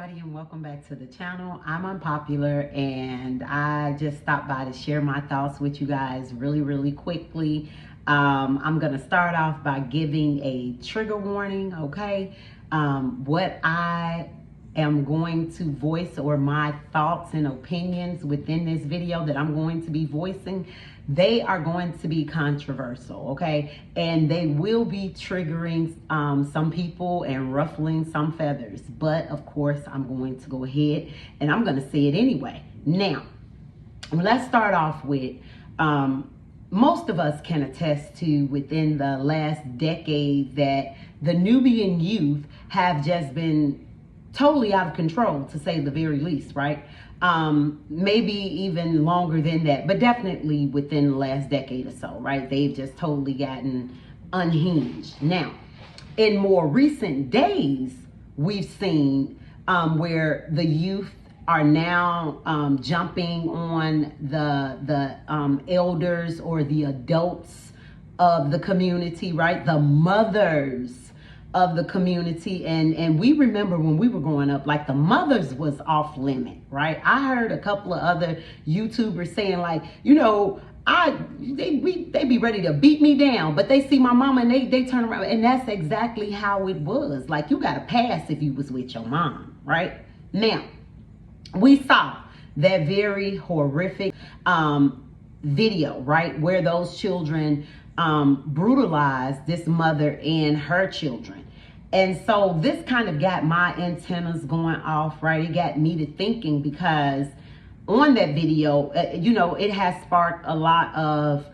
everybody, and welcome back to the channel. I'm Unpopular, and I just stopped by to share my thoughts with you guys really quickly. I'm gonna start off by giving a trigger warning, okay? What I am going to voice, or my thoughts and opinions within this video that I'm going to be voicing, they are going to be controversial, okay? And they will be triggering some people and ruffling some feathers. But of course, I'm going to go ahead and I'm gonna say it anyway. Now, let's start off with, most of us can attest to within the last decade that the Nubian youth have just been totally out of control, to say the very least, right? Maybe even longer than that, but definitely within the last decade or so, right? They've just totally gotten unhinged. Now, in more recent days, we've seen where the youth are now jumping on the elders or the adults of the community, right? The mothers of the community. And we remember when we were growing up, like, the mothers was off limit, right? I heard a couple of other YouTubers saying, like, you know, they be ready to beat me down, but they see my mama and they turn around. And that's exactly how it was. Like, you got a pass if you was with your mom, right? Now, we saw that very horrific video, right, where those children brutalized this mother and her children. And so this kind of got my antennas going off, right? It got me to thinking, because on that video, you know, it has sparked a lot of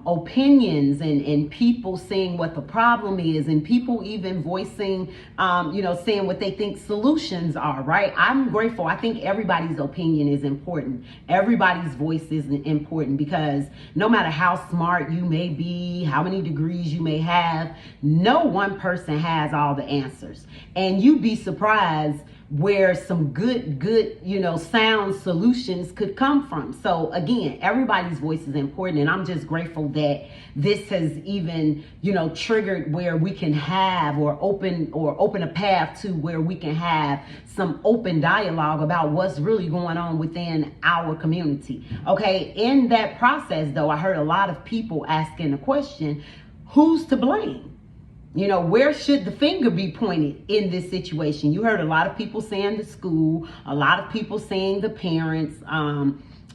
opinions and people saying what the problem is, and people even voicing, you know, saying what they think solutions are, right? I'm grateful. I think everybody's opinion is important. Everybody's voice is important, because no matter how smart you may be, how many degrees you may have, no one person has all the answers. And you'd be surprised where some good, you know, sound solutions could come from. So again, everybody's voice is important, and I'm just grateful that this has even, you know, triggered where we can have, or open a path to where we can have some open dialogue about what's really going on within our community. Okay, in that process though, I heard a lot of people asking the question, who's to blame? You know, where should the finger be pointed in this situation? You heard a lot of people saying the school, a lot of people saying the parents,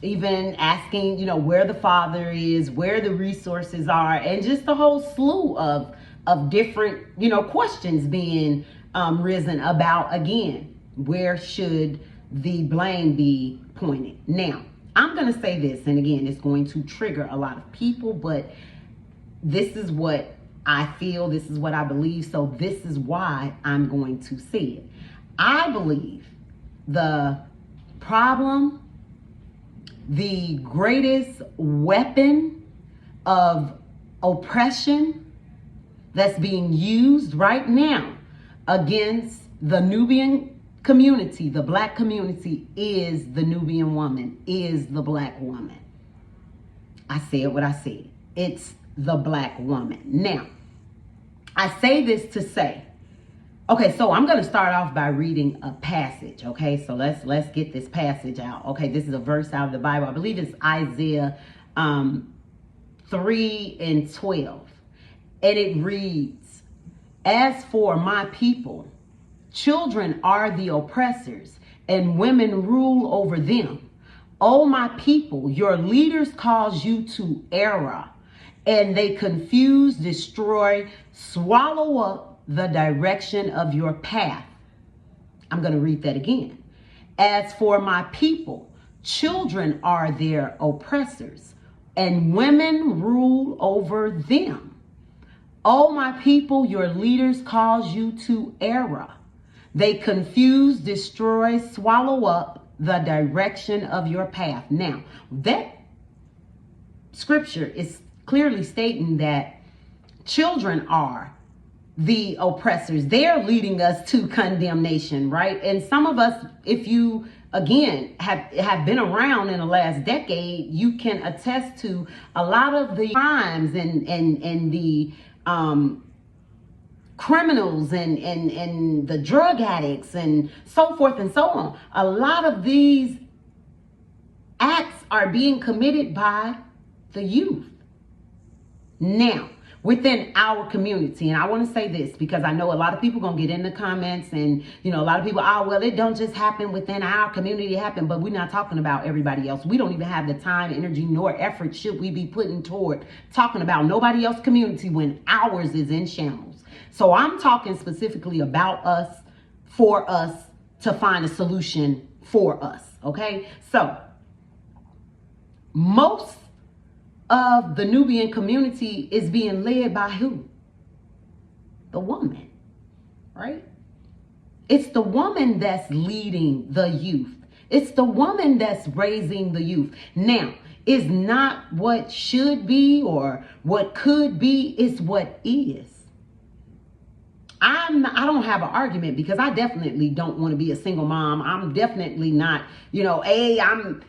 even asking, you know, where the father is, where the resources are, and just a whole slew of different, you know, questions being risen about, again, where should the blame be pointed? Now, I'm going to say this, and again, it's going to trigger a lot of people, but this is what I feel, this is what I believe, so this is why I'm going to say it. I believe the problem, the greatest weapon of oppression that's being used right now against the Nubian community, the black community, is the Nubian woman, is the black woman. I said what I said. It's the black woman. Now, I say this to say, okay, so I'm going to start off by reading a passage. Okay, so let's get this passage out. Okay, this is a verse out of the Bible. I believe it's Isaiah 3:12, and it reads, "As for my people, children are the oppressors, and women rule over them. O my people, your leaders cause you to err, and they confuse, destroy, swallow up the direction of your path." I'm going to read that again. "As for my people, children are their oppressors, and women rule over them. O my people, your leaders cause you to err. They confuse, destroy, swallow up the direction of your path." Now, that scripture is clearly stating that children are the oppressors. They're leading us to condemnation, right? And some of us, if you, again, have been around in the last decade, you can attest to a lot of the crimes and the criminals and the drug addicts and so forth and so on. A lot of these acts are being committed by the youth. Now, within our community, and I want to say this because I know a lot of people going to get in the comments and, a lot of people, well, it don't just happen within our community, it happen, but we're not talking about everybody else. We don't even have the time, energy, nor effort should we be putting toward talking about nobody else's community when ours is in shambles. So I'm talking specifically about us, for us, to find a solution for us, okay? So, most of the Nubian community is being led by who? The woman, right? It's the woman that's leading the youth. It's the woman that's raising the youth. Now, it's not what should be or what could be, it's what is. I don't have an argument because I definitely don't want to be a single mom. I'm definitely not, I'm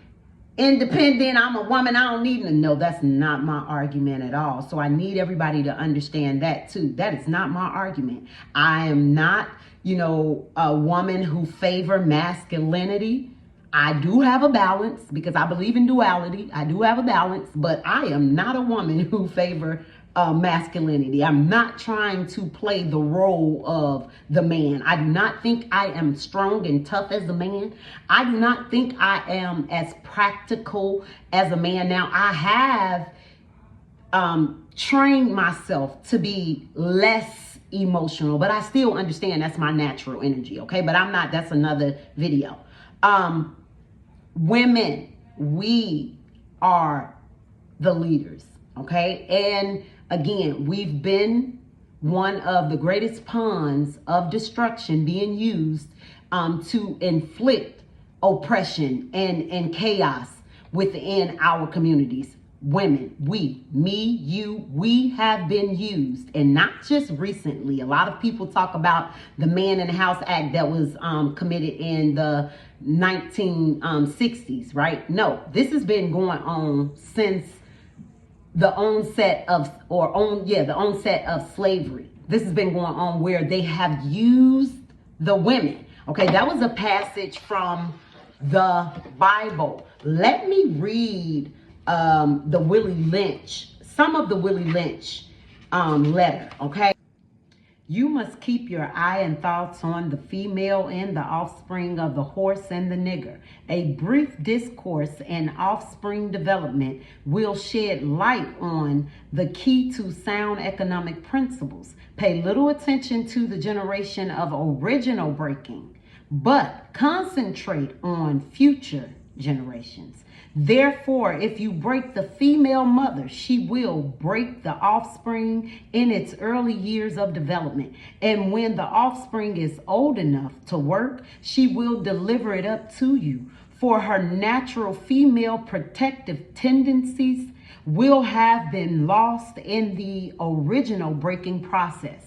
independent, I'm a woman, I don't need to. No, that's not my argument at all. So I need everybody to understand that too. That is not my argument. I am not, a woman who favor masculinity. I do have a balance because I believe in duality. I do have a balance, but I am not a woman who favor masculinity. I'm not trying to play the role of the man. I do not think I am strong and tough as a man. I do not think I am as practical as a man. Now, I have trained myself to be less emotional, but I still understand that's my natural energy, okay? But I'm not, that's another video. Women, we are the leaders, okay? And again, we've been one of the greatest pawns of destruction being used to inflict oppression and chaos within our communities. Women, we, me, you, we have been used, and not just recently. A lot of people talk about the Man in the House Act that was committed in the 1960s, right? No, this has been going on since the onset of slavery. This has been going on where they have used the women. Okay, that was a passage from the Bible. Let me read the Willie Lynch, some of the Willie Lynch letter, okay? You must keep your eye and thoughts on the female and the offspring of the horse and the nigger. A brief discourse and offspring development will shed light on the key to sound economic principles. Pay little attention to the generation of original breaking, but concentrate on future generations. Therefore, if you break the female mother, she will break the offspring in its early years of development. And when the offspring is old enough to work, she will deliver it up to you. For her natural female protective tendencies will have been lost in the original breaking process.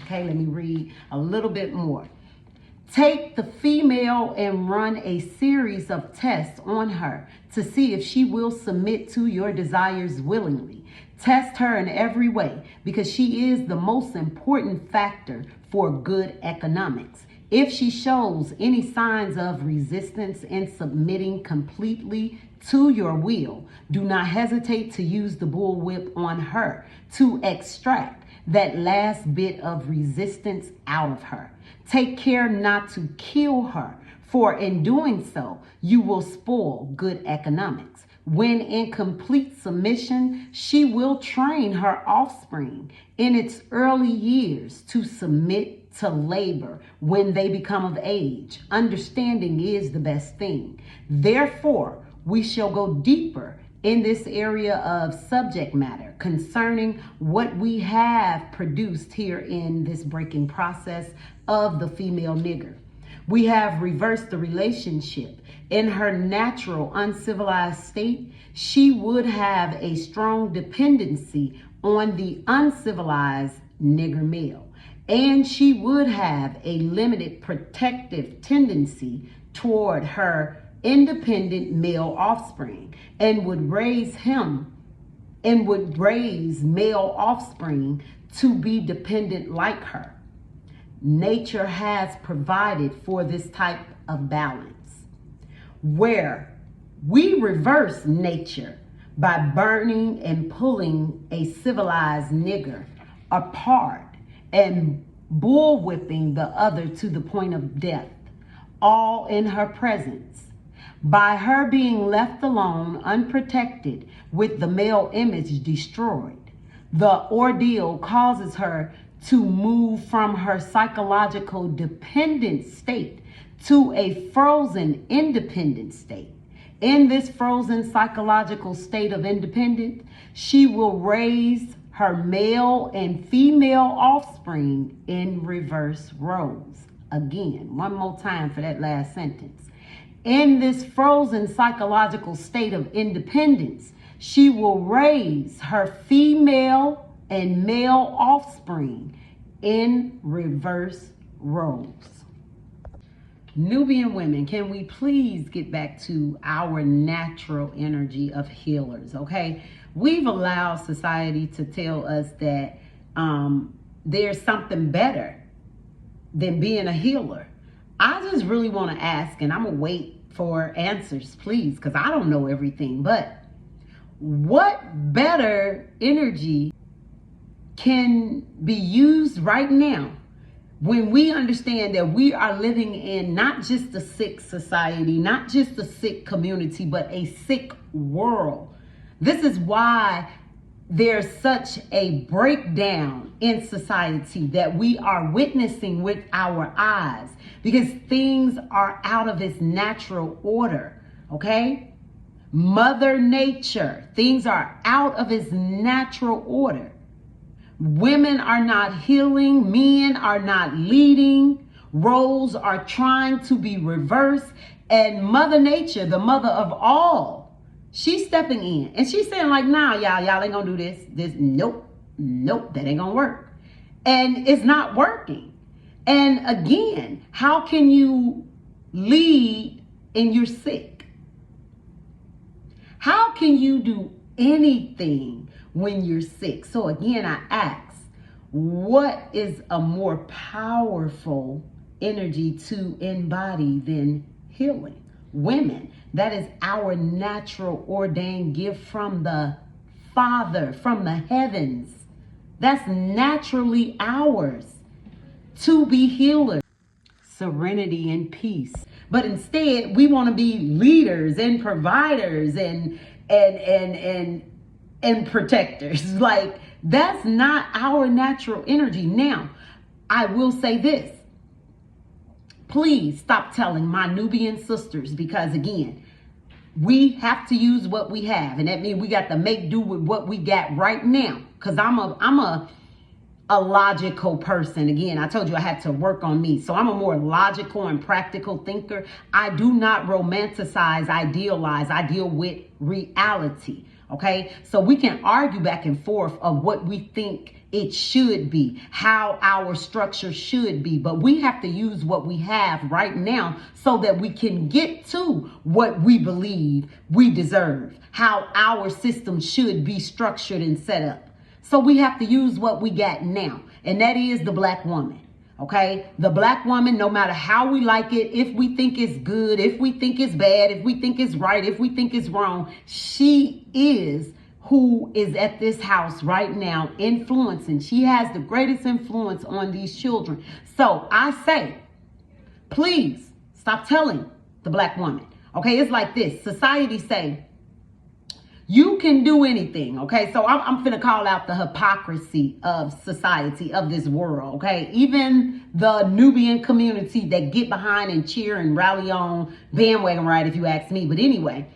Okay, let me read a little bit more. Take the female and run a series of tests on her to see if she will submit to your desires willingly. Test her in every way because she is the most important factor for good economics. If she shows any signs of resistance in submitting completely to your will, do not hesitate to use the bullwhip on her to extract that last bit of resistance out of her. Take care not to kill her, for in doing so, you will spoil good economics. When in complete submission, she will train her offspring in its early years to submit to labor when they become of age. Understanding is the best thing. Therefore, we shall go deeper in this area of subject matter concerning what we have produced here in this breaking process of the female nigger. We have reversed the relationship. In her natural uncivilized state, she would have a strong dependency on the uncivilized nigger male, and she would have a limited protective tendency toward her independent male offspring and would raise him and would raise male offspring to be dependent like her. Nature has provided for this type of balance, where we reverse nature by burning and pulling a civilized nigger apart and bullwhipping the other to the point of death, all in her presence. By her being left alone, unprotected, with the male image destroyed, the ordeal causes her to move from her psychological dependent state to a frozen independent state. In this frozen psychological state of independence, she will raise her male and female offspring in reverse roles. Again, one more time for that last sentence. In this frozen psychological state of independence, she will raise her female and male offspring in reverse roles. Nubian women, can we please get back to our natural energy of healers, okay? We've allowed society to tell us that there's something better than being a healer. I just really want to ask, and I'm going to wait for answers, please, because I don't know everything, but what better energy can be used right now when we understand that we are living in not just a sick society, not just a sick community, but a sick world? This is why there's such a breakdown in society that we are witnessing with our eyes, because things are out of its natural order, okay? Mother Nature, things are out of its natural order. Women are not healing, men are not leading, roles are trying to be reversed, and Mother Nature, the mother of all, she's stepping in and she's saying like, nah, y'all ain't gonna do this, nope, that ain't gonna work. And it's not working. And again, how can you lead and you're sick? How can you do anything when you're sick? So again, I ask, what is a more powerful energy to embody than healing? Women, that is our natural ordained gift from the Father, from the heavens. That's naturally ours to be healers, serenity and peace. But instead, we want to be leaders and providers and protectors. Like, that's not our natural energy. Now, I will say this. Please stop telling my Nubian sisters, because again, we have to use what we have, and that means we got to make do with what we got right now. Because I'm a logical person. Again, I told you I had to work on me. So I'm a more logical and practical thinker. I do not romanticize, idealize. I deal with reality. Okay, so we can argue back and forth of what we think it should be, how our structure should be, but we have to use what we have right now so that we can get to what we believe we deserve, how our system should be structured and set up. So we have to use what we got now, and that is the Black woman. Okay, the Black woman, no matter how we like it, if we think it's good, if we think it's bad, if we think it's right, if we think it's wrong, she is who is at this house right now influencing. She has the greatest influence on these children. So I say, please stop telling the Black woman. Okay, it's like this. Society say, you can do anything, okay? So I'm finna call out the hypocrisy of society, of this world, okay? Even the Nubian community that get behind and cheer and rally on bandwagon ride, if you ask me. But anyway,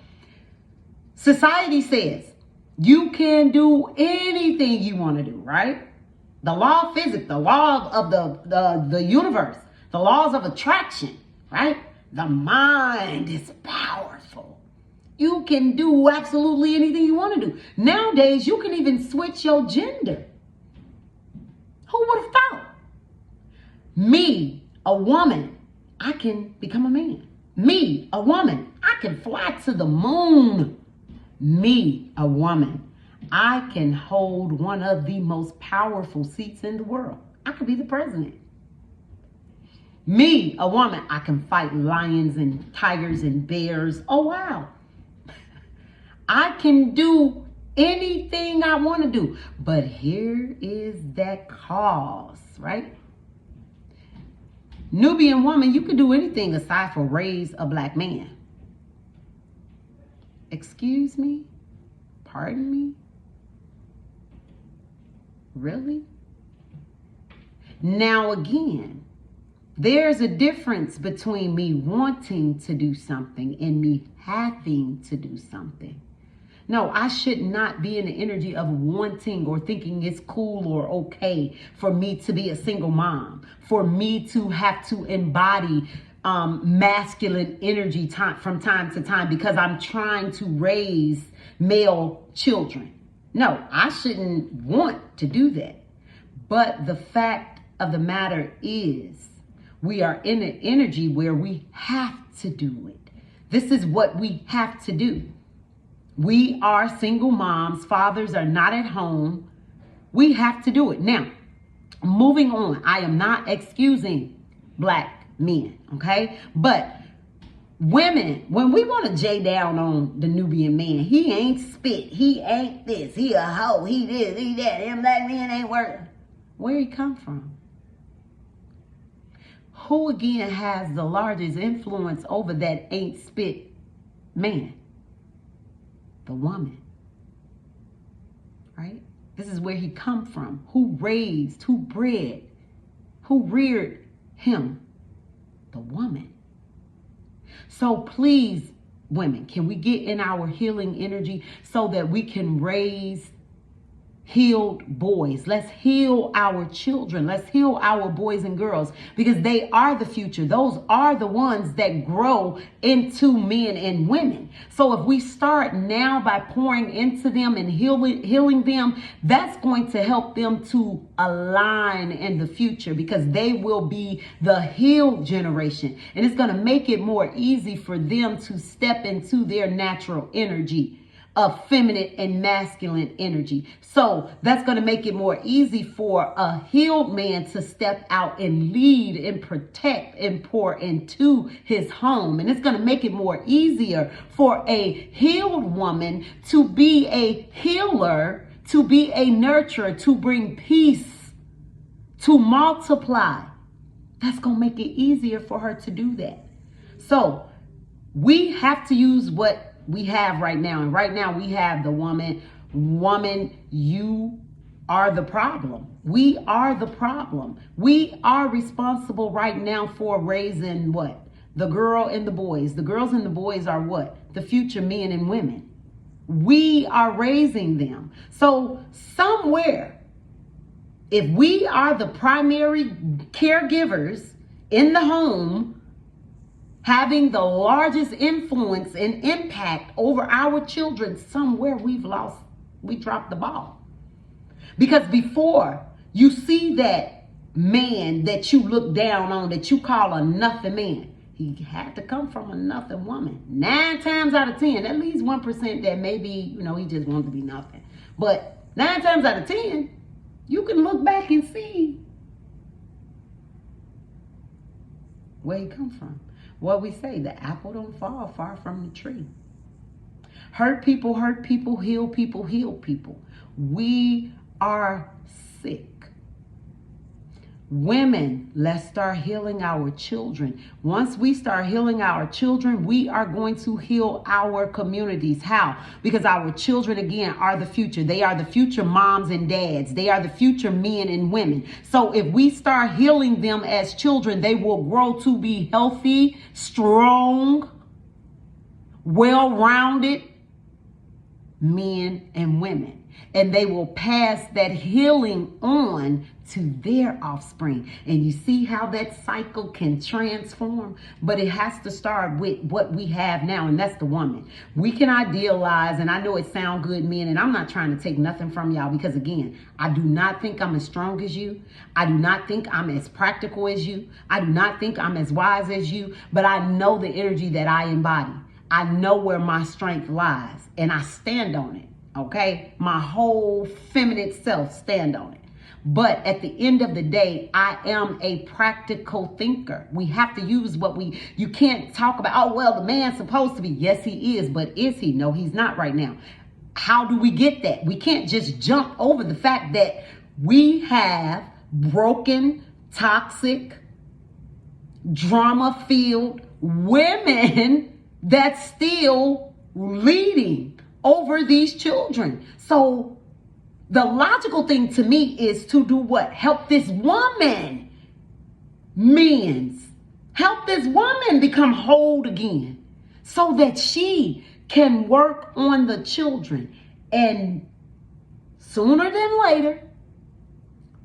society says you can do anything you want to do, right? The law of physics, the law of the universe, the laws of attraction, right? The mind is powerful. You can do absolutely anything you want to do. Nowadays, you can even switch your gender. Who would have thought? Me, a woman, I can become a man. Me, a woman, I can fly to the moon. Me, a woman, I can hold one of the most powerful seats in the world. I could be the president. Me, a woman, I can fight lions and tigers and bears. Oh, wow. I can do anything I want to do. But here is that cause, right? Nubian woman, you can do anything aside for raise a black man. Excuse me? Pardon me? Really? Now again, there's a difference between me wanting to do something and me having to do something. No, I should not be in the energy of wanting or thinking it's cool or okay for me to be a single mom, for me to have to embody masculine energy from time to time because I'm trying to raise male children. No, I shouldn't want to do that. But the fact of the matter is, we are in an energy where we have to do it. This is what we have to do. We are single moms. Fathers are not at home. We have to do it. Now, moving on. I am not excusing black men, okay? But women, when we want to J down on the Nubian man, he ain't spit. He ain't this. He a hoe. He this. He that. Them black men ain't working. Where he come from? Who again has the largest influence over that ain't spit man? The woman, right? This is where he come from. Who raised, who bred, who reared him? The woman. So please, women, can we get in our healing energy so that we can raise healed boys? Let's heal our children. Let's heal our boys and girls because they are the future. Those are the ones that grow into men and women. So if we start now by pouring into them and healing them, that's going to help them to align in the future because they will be the healed generation. And it's going to make it more easy for them to step into their natural energy of feminine and masculine energy. So that's going to make it more easy for a healed man to step out and lead and protect and pour into his home. And it's going to make it more easier for a healed woman to be a healer, to be a nurturer, to bring peace, to multiply. That's going to make it easier for her to do that. So we have to use what we have right now. And right now we have the woman. Woman, you are the problem. We are the problem. We are responsible right now for raising what? The girl and the boys. The girls and the boys are what? The future men and women. We are raising them. So somewhere, if we are the primary caregivers in the home, having the largest influence and impact over our children, somewhere we dropped the ball. Because before you see that man that you look down on, that you call a nothing man, he had to come from a nothing woman. 9 times out of 10, at least 1% that maybe, he just wanted to be nothing. But 9 times out of 10, you can look back and see where he come from. What we say, the apple don't fall far from the tree. Hurt people, heal people, heal people. We are sick. Women, let's start healing our children. Once we start healing our children, we are going to heal our communities. How? Because our children, again, are the future. They are the future moms and dads. They are the future men and women. So if we start healing them as children, they will grow to be healthy, strong, well-rounded men and women. And they will pass that healing on to their offspring. And you see how that cycle can transform, but it has to start with what we have now, and that's the woman. We can idealize, and I know it sounds good, men, and I'm not trying to take nothing from y'all because, again, I do not think I'm as strong as you. I do not think I'm as practical as you. I do not think I'm as wise as you, but I know the energy that I embody. I know where my strength lies, and I stand on it. okay? My whole feminine self stand on it. But at the end of the day, I am a practical thinker. We have to use you can't talk about, oh, well, the man's supposed to be. Yes, he is, but is he? No, he's not right now. How do we get that? We can't just jump over the fact that we have broken, toxic, drama-filled women that's still leading over these children. So the logical thing to me is to do what? Help this woman, help this woman become whole again so that she can work on the children. And sooner than later,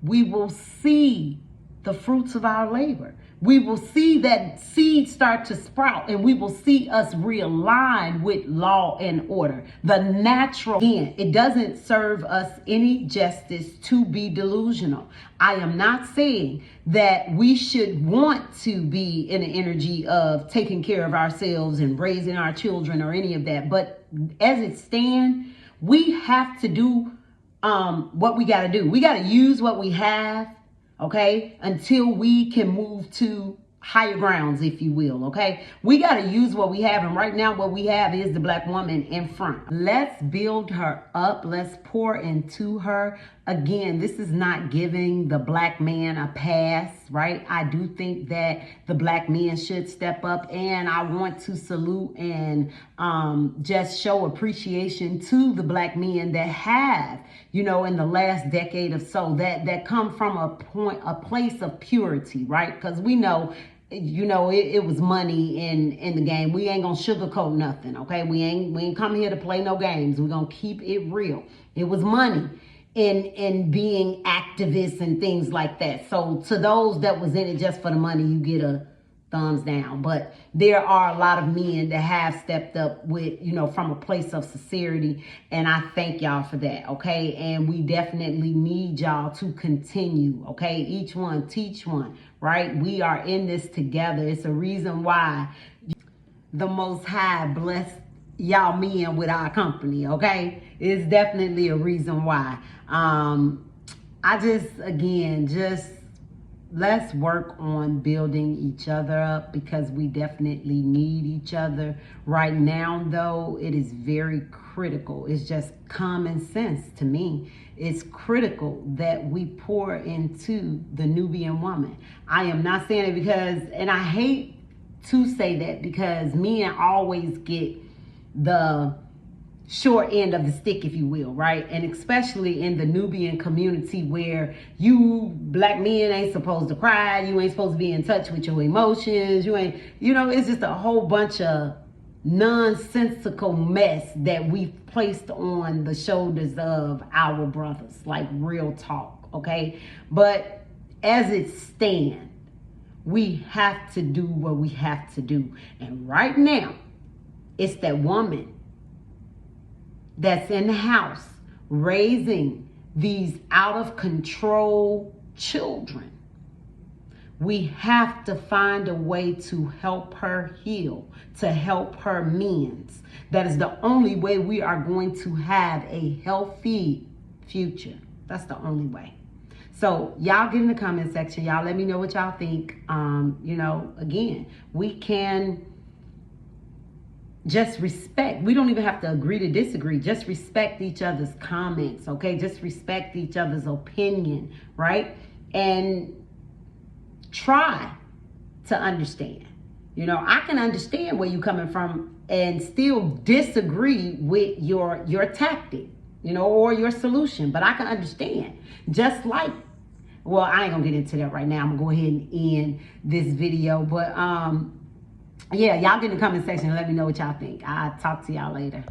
we will see the fruits of our labor. We will see that seed start to sprout, and we will see us realign with law and order. The natural, again, it doesn't serve us any justice to be delusional. I am not saying that we should want to be in an energy of taking care of ourselves and raising our children or any of that. But as it stands, we have to do what we got to do. We got to use what we have, okay, until we can move to higher grounds, if you will, okay? We got to use what we have, and right now what we have is the black woman in front. Let's build her up. Let's pour into her. Again, this is not giving the black man a pass, right? I do think that the black men should step up, and I want to salute and just show appreciation to the black men that have, you know, in the last decade or so, that come from a place of purity, right? Because we know, you know, it was money in the game. We ain't gonna sugarcoat nothing, okay? We ain't come here to play no games. We're gonna keep it real. It was money in being activists and things like that. So to those that was in it just for the money, you get a thumbs down. But there are a lot of men that have stepped up with, you know, from a place of sincerity, and I thank y'all for that, okay? And we definitely need y'all to continue, okay? Each one teach one, right? We are in this together. It's a reason why the Most High blessed y'all men with our company, okay? It's definitely a reason why. I just let's work on building each other up, because we definitely need each other. Right now, though, it is very critical. It's just common sense to me. It's critical that we pour into the Nubian woman. I am not saying it because, and I hate to say that because men always get the short end of the stick, if you will, right? And especially in the Nubian community, where you black men ain't supposed to cry, you ain't supposed to be in touch with your emotions, you ain't, you know, it's just a whole bunch of nonsensical mess that we've placed on the shoulders of our brothers, like real talk, okay? But as it stands, we have to do what we have to do. And right now, it's that woman that's in the house raising these out of control children. We have to find a way to help her heal, to help her mend. That is the only way we are going to have a healthy future. That's the only way. So y'all get in the comment section. Y'all let me know what y'all think. You know, again, we can just respect. We don't even have to agree to disagree. Just respect each other's comments, okay? Just respect each other's opinion, right? And try to understand. You know, I can understand where you're coming from and still disagree with your tactic, you know, or your solution, but I can understand. Just like, well, I ain't gonna get into that right now. I'm gonna go ahead and end this video, but yeah, y'all get in the comment section and let me know what y'all think. I'll talk to y'all later.